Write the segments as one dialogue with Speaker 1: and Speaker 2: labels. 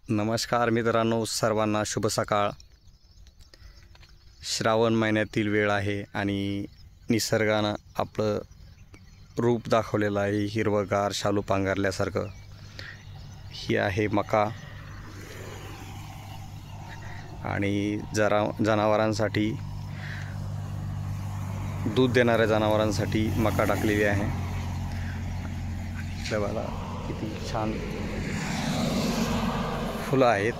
Speaker 1: नमस्कार मित्रांनो, सर्वांना शुभ सकाळ। श्रावण महिन्यातील वेळ आहे आणि निसर्गानं आपलं रूप दाखवलेलं आहे, हिरवगार शालू पांघरल्यासारखं। ही आहे मका आणि जनावरांसाठी, दूध देणाऱ्या जनावरांसाठी मका टाकलेली आहे। इकडे बघा किती छान फुलं आहेत,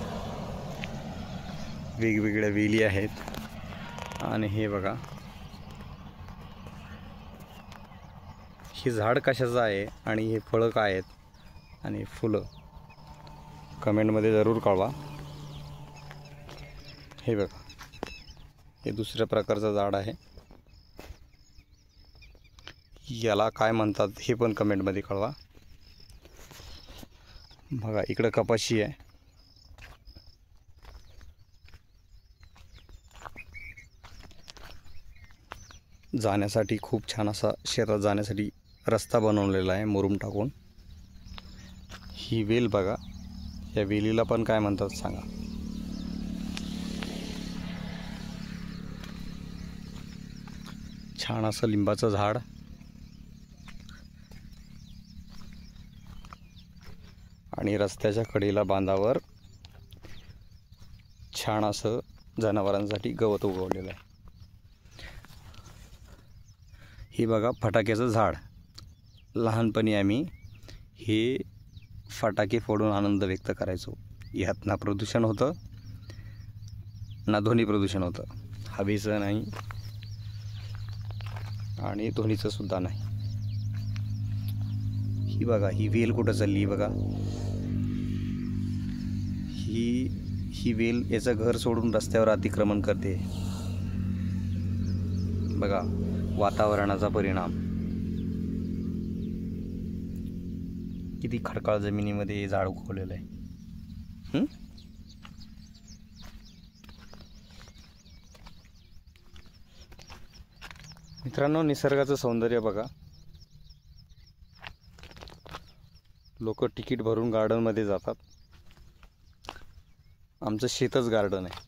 Speaker 1: वेगवेगळ्या वेली आहेत। आणि हे बघा, हे झाड कशाचं आहे आणि हे फळं काय आहेत आणि फुलं कमेंटमध्ये जरूर कळवा। हे बघा, हे दुसऱ्या प्रकारचं झाड आहे, याला काय म्हणतात हे पण कमेंटमध्ये कळवा। बघा इकडं कपाशी आहे, जाण्यासाठी खूप छान असा शेतात जाण्यासाठी रस्ता बनवलेला आहे मुरुम टाकून। ही वेल बघा, या वेलीला पण काय म्हणतात सांगा। छान असं लिंबाचं झाड आणि रस्त्याच्या कडेला बांधावर छान असं जनावरांसाठी गवत उगवलेलं आहे। हे बघा फटाक्याचं झाड, लहानपणी आम्ही हे फटाके फोडून आनंद व्यक्त करायचो। यात ना प्रदूषण होतं ना ध्वनी प्रदूषण होतं, हवेचं नाही आणि ध्वनीचं सुद्धा नाही। ही बघा, ही वेल कुठं चालली बघा, ही वेल याचं घर सोडून रस्त्यावर अतिक्रमण करते। बघा वातावरणाचा परिणाम, किती खडकाळ जमिनीमध्ये हे झाड उगवलेलं आहे। मित्रांनो, निसर्गाचं सौंदर्य बघा। लोक तिकीट भरून गार्डनमध्ये जातात, आमचं शेतच गार्डन आहे।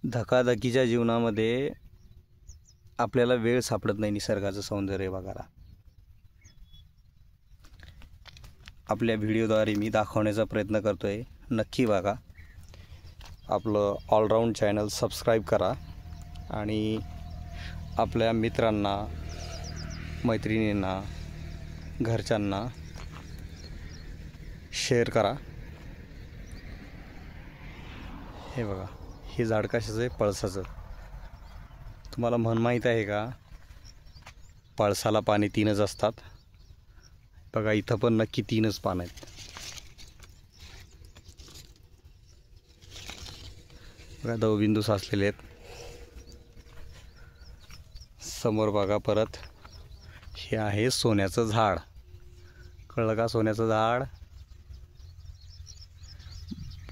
Speaker 1: धकाधकीच्या जीवनामध्ये आपल्याला वेळ सापडत नाही निसर्गाचं सौंदर्य बघायला। आपल्या व्हिडिओद्वारे मी दाखवण्याचा प्रयत्न करतोय, नक्की बघा। आपलं ऑलराऊंड चॅनल सबस्क्राईब करा आणि आपल्या मित्रांना, मैत्रिणींना, घरच्यांना शेअर करा। हे बघा, हे झाड कशाचं आहे? पळसाचं। तुम्हाला म्हण माहीत आहे का, पळसाला पाने 3च असतात? बघा इथं पण नक्की 3च पानं आहेत। बघा दवबिंदू साचलेले आहेत। समोर बघा परत, हे आहे सोन्याचं झाड, कळलं का? सोन्याचं झाड,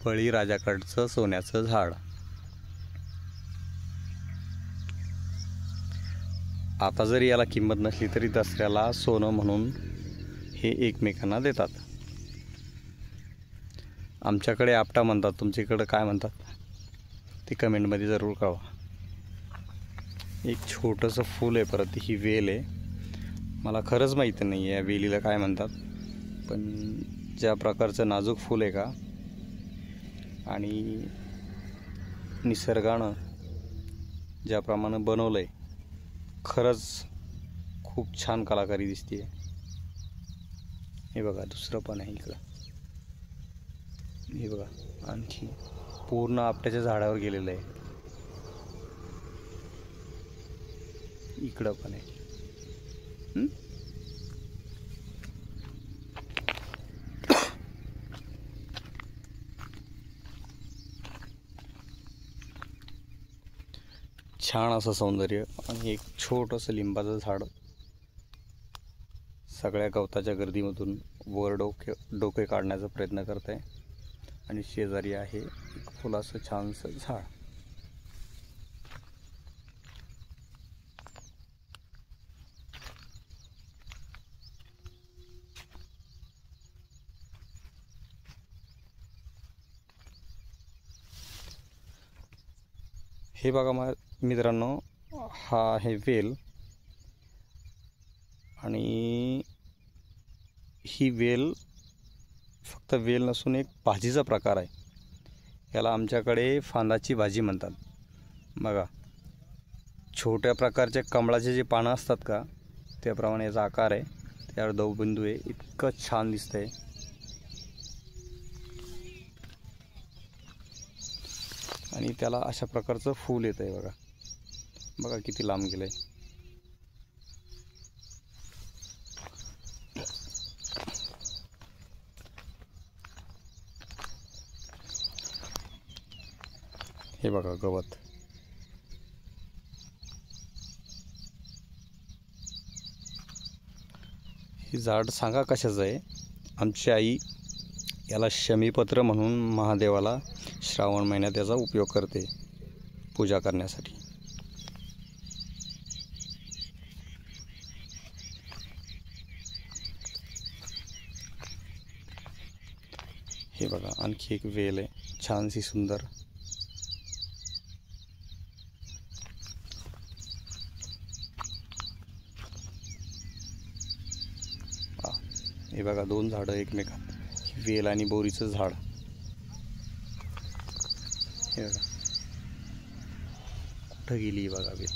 Speaker 1: बळीराजाकडचं सोन्याचं झाड। आता जरी याला किंमत नसली तरी दसऱ्याला सोनं म्हणून हे एकमेकांना देतात। आमच्याकडे आपटा म्हणतात, तुमच्याकडे काय म्हणतात ते कमेंटमध्ये जरूर कळवा। एक छोटंसं फूल आहे, परत ही वेल आहे। मला खरंच माहिती नाही आहे या वेलीला काय म्हणतात, पण ज्या प्रकारचं नाजूक फूल आहे का, आणि निसर्गानं ज्याप्रमाणे बनवलं आहे, खरंच खूप छान कलाकारी दिसते। हे बघा दुसरं पण आहे इकडं, हे बघा आणखी पूर्ण आपट्याच्या झाडावर गेलेलं आहे। इकडं पण आहे। छान असं सौंदर्य आणि एक छोटंसं लिंबाचं झाड सगळ्या गवताच्या गर्दीमधून वर डोके काढण्याचा प्रयत्न करत आहे। आणि शेजारी आहे एक फुलाचं छानसं झाड। हे बघा मित्रांनो, हा आहे वेल आणि ही वेल फक्त वेल नसून एक भाजीचा प्रकार आहे. याला आमच्याकडे फांदाची भाजी म्हणतात. बघा, छोट्या प्रकारच्या कमळाचे जे पानं असतात का, त्याप्रमाणे याचा आकार आहे. त्यावर दवबिंदू आहे. इतकं छान दिसतंय. आणि त्याला अशा प्रकारचं फूल येत आहे. बघा बघा किती लांब गेलंय. हे बघा गवत. हे झाड सांगा कशाचं आहे. आमची आई याला शमीपत्र म्हणून महादेवाला श्रावण महिन्यात याचा उपयोग करते पूजा करण्यासाठी. हे बघा आणखी एक वेल आहे छानशी सुंदर. हे बघा दोन झाडं एकमेकात, वेल आणि बोरीचं झाड. हे बघा कुठं गेली बघा वेल.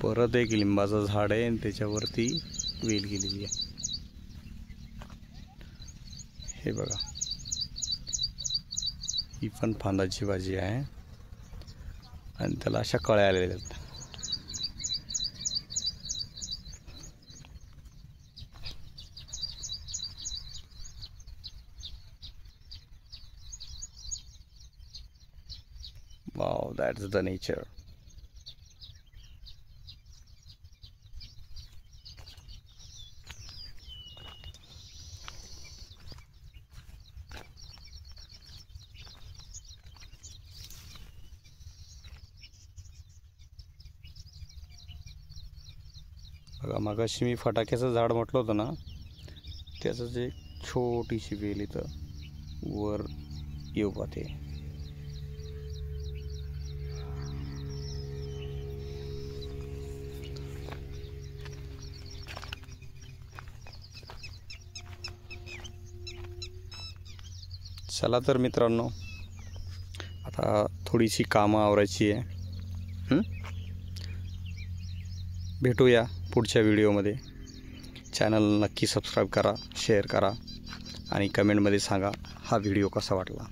Speaker 1: परत एक लिंबाचं झाड आहे आणि त्याच्यावरती वेल गेलेली आहे. हे बघा ही पण फांदाची भाजी आहे आणि त्याला अशा कळ्या आलेल्या आहेत. Wow, that's the nature. बघा मगाशी मी फटाक्याचं झाड म्हटलं होतं ना, त्याचं जे छोटीशी वेल इथं वर येऊ पाहते. चला तर मित्रांनो, आता थोडीशी कामं आवरायची आहे. भेटूया पुढच्या व्हिडिओमध्ये. चॅनल नक्की सबस्क्राईब करा, शेअर करा आणि कमेंटमध्ये सांगा हा व्हिडिओ कसा वाटला.